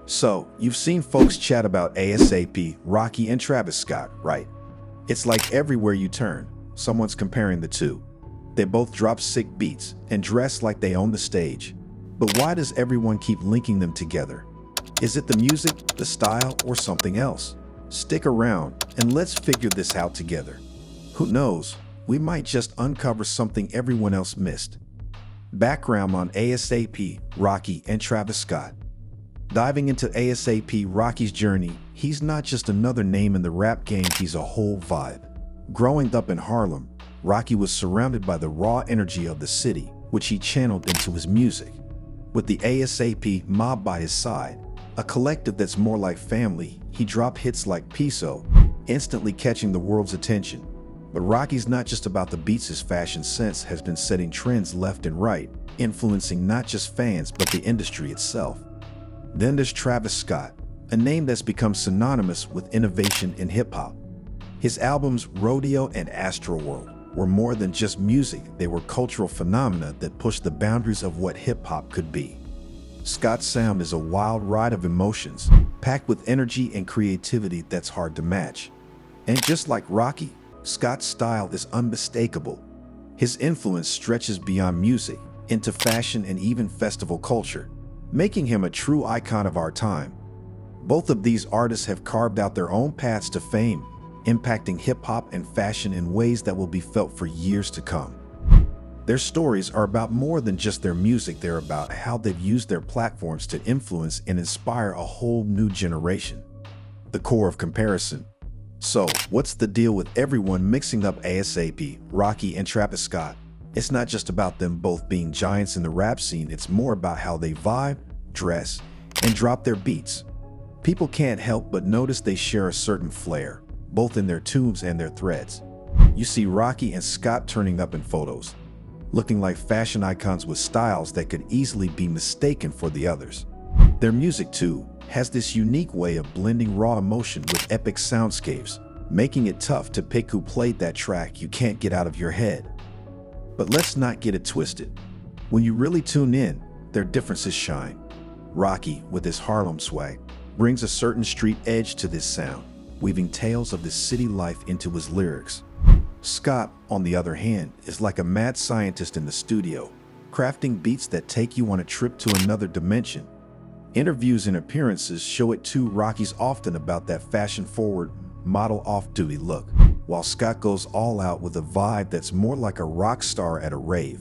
So, you've seen folks chat about ASAP, Rocky, and Travis Scott, right? It's like everywhere you turn, someone's comparing the two. They both drop sick beats and dress like they own the stage. But why does everyone keep linking them together? Is it the music, the style, or something else? Stick around and let's figure this out together. Who knows, we might just uncover something everyone else missed. Background on ASAP, Rocky, and Travis Scott. Diving into ASAP Rocky's journey, he's not just another name in the rap game, he's a whole vibe. Growing up in Harlem, Rocky was surrounded by the raw energy of the city, which he channeled into his music. With the ASAP mob by his side, a collective that's more like family, he dropped hits like Piso, instantly catching the world's attention. But Rocky's not just about the beats, his fashion sense has been setting trends left and right, influencing not just fans but the industry itself. Then there's Travis Scott, a name that's become synonymous with innovation in hip-hop. His albums Rodeo and Astroworld were more than just music, they were cultural phenomena that pushed the boundaries of what hip-hop could be. Scott's sound is a wild ride of emotions, packed with energy and creativity that's hard to match. And just like Rocky, Scott's style is unmistakable. His influence stretches beyond music, into fashion and even festival culture, making him a true icon of our time. Both of these artists have carved out their own paths to fame, impacting hip-hop and fashion in ways that will be felt for years to come. Their stories are about more than just their music, they're about how they've used their platforms to influence and inspire a whole new generation. The core of comparison. So, what's the deal with everyone mixing up ASAP, Rocky, and Travis Scott? It's not just about them both being giants in the rap scene, it's more about how they vibe, dress, and drop their beats. People can't help but notice they share a certain flair, both in their tunes and their threads. You see Rocky and Scott turning up in photos, looking like fashion icons with styles that could easily be mistaken for the others. Their music, too, has this unique way of blending raw emotion with epic soundscapes, making it tough to pick who played that track you can't get out of your head. But let's not get it twisted. When you really tune in, their differences shine. Rocky, with his Harlem swag, brings a certain street edge to this sound, weaving tales of the city life into his lyrics. Scott, on the other hand, is like a mad scientist in the studio, crafting beats that take you on a trip to another dimension. Interviews and appearances show it too. Rocky's often about that fashion-forward, model off-duty look, while Scott goes all out with a vibe that's more like a rock star at a rave.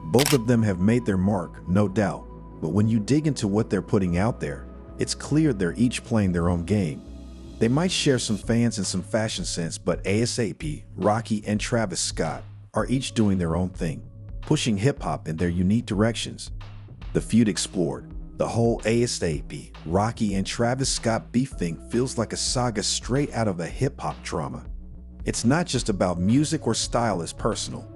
Both of them have made their mark, no doubt, but when you dig into what they're putting out there, it's clear they're each playing their own game. They might share some fans and some fashion sense, but ASAP, Rocky, and Travis Scott are each doing their own thing, pushing hip-hop in their unique directions. The feud explored. The whole ASAP, Rocky, and Travis Scott beef thing feels like a saga straight out of a hip-hop drama. It's not just about music or style, it's personal.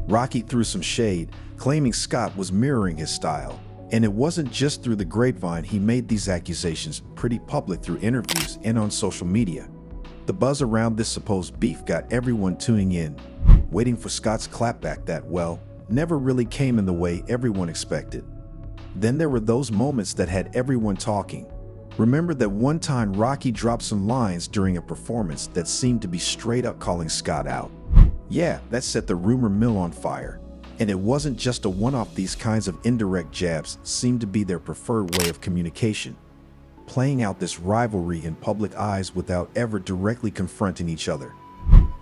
Rocky threw some shade, claiming Scott was mirroring his style. And it wasn't just through the grapevine, he made these accusations pretty public through interviews and on social media. The buzz around this supposed beef got everyone tuning in, waiting for Scott's clapback that, well, never really came in the way everyone expected. Then there were those moments that had everyone talking. Remember that one time Rocky dropped some lines during a performance that seemed to be straight up calling Scott out? Yeah, that set the rumor mill on fire. And it wasn't just a one-off, these kinds of indirect jabs seemed to be their preferred way of communication, playing out this rivalry in public eyes without ever directly confronting each other.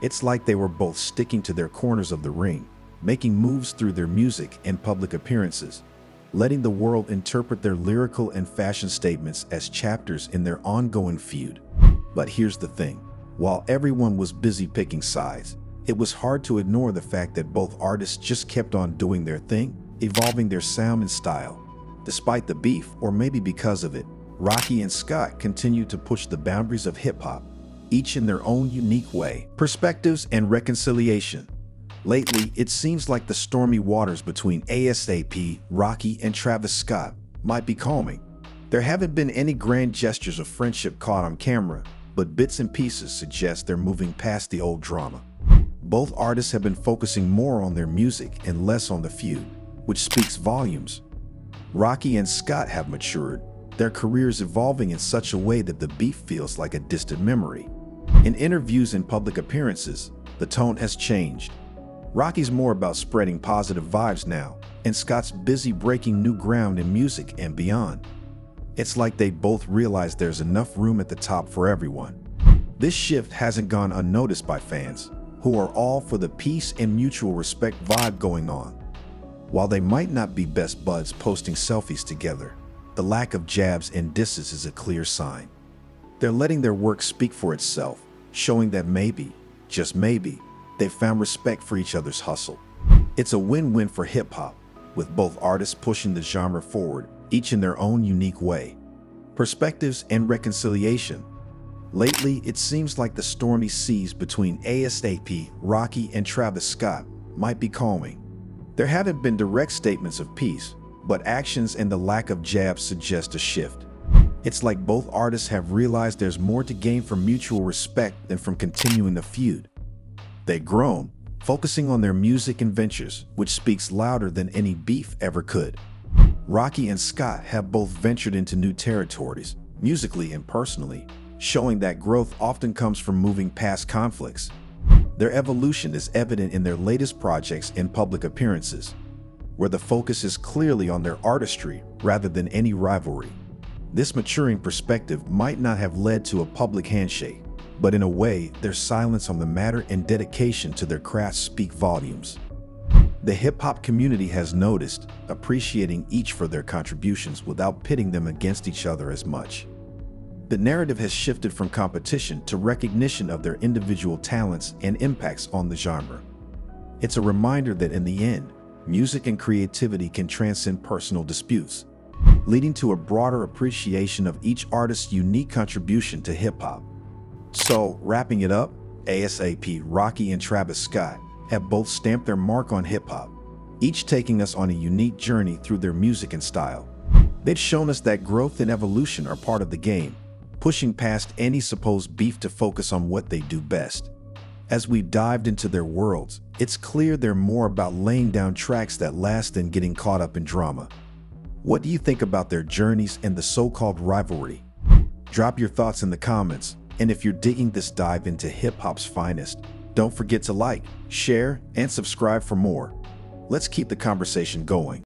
It's like they were both sticking to their corners of the ring, making moves through their music and public appearances, letting the world interpret their lyrical and fashion statements as chapters in their ongoing feud. But here's the thing, while everyone was busy picking sides, it was hard to ignore the fact that both artists just kept on doing their thing, evolving their sound and style. Despite the beef, or maybe because of it, Rocky and Scott continued to push the boundaries of hip-hop, each in their own unique way. Perspectives and reconciliation. Lately, it seems like the stormy waters between ASAP, Rocky, and Travis Scott might be calming. There haven't been any grand gestures of friendship caught on camera, but bits and pieces suggest they're moving past the old drama. Both artists have been focusing more on their music and less on the feud, which speaks volumes. Rocky and Scott have matured, their careers evolving in such a way that the beef feels like a distant memory. In interviews and public appearances, the tone has changed. Rocky's more about spreading positive vibes now, and Scott's busy breaking new ground in music and beyond. It's like they both realize there's enough room at the top for everyone. This shift hasn't gone unnoticed by fans, who are all for the peace and mutual respect vibe going on. While they might not be best buds posting selfies together, the lack of jabs and disses is a clear sign. They're letting their work speak for itself, showing that maybe, just maybe, they've found respect for each other's hustle. It's a win-win for hip-hop, with both artists pushing the genre forward, each in their own unique way. Perspectives and reconciliation. Lately, it seems like the stormy seas between ASAP, Rocky, and Travis Scott might be calming. There haven't been direct statements of peace, but actions and the lack of jabs suggest a shift. It's like both artists have realized there's more to gain from mutual respect than from continuing the feud. They've grown, focusing on their music and ventures, which speaks louder than any beef ever could. Rocky and Scott have both ventured into new territories, musically and personally, showing that growth often comes from moving past conflicts. Their evolution is evident in their latest projects and public appearances, where the focus is clearly on their artistry rather than any rivalry. This maturing perspective might not have led to a public handshake, but in a way, their silence on the matter and dedication to their craft speak volumes. The hip-hop community has noticed, appreciating each for their contributions without pitting them against each other as much. The narrative has shifted from competition to recognition of their individual talents and impacts on the genre. It's a reminder that in the end, music and creativity can transcend personal disputes, leading to a broader appreciation of each artist's unique contribution to hip-hop. So, wrapping it up, ASAP, Rocky, and Travis Scott have both stamped their mark on hip-hop, each taking us on a unique journey through their music and style. They've shown us that growth and evolution are part of the game, pushing past any supposed beef to focus on what they do best. As we've dived into their worlds, it's clear they're more about laying down tracks that last than getting caught up in drama. What do you think about their journeys and the so-called rivalry? Drop your thoughts in the comments, and if you're digging this dive into hip-hop's finest, don't forget to like, share, and subscribe for more. Let's keep the conversation going.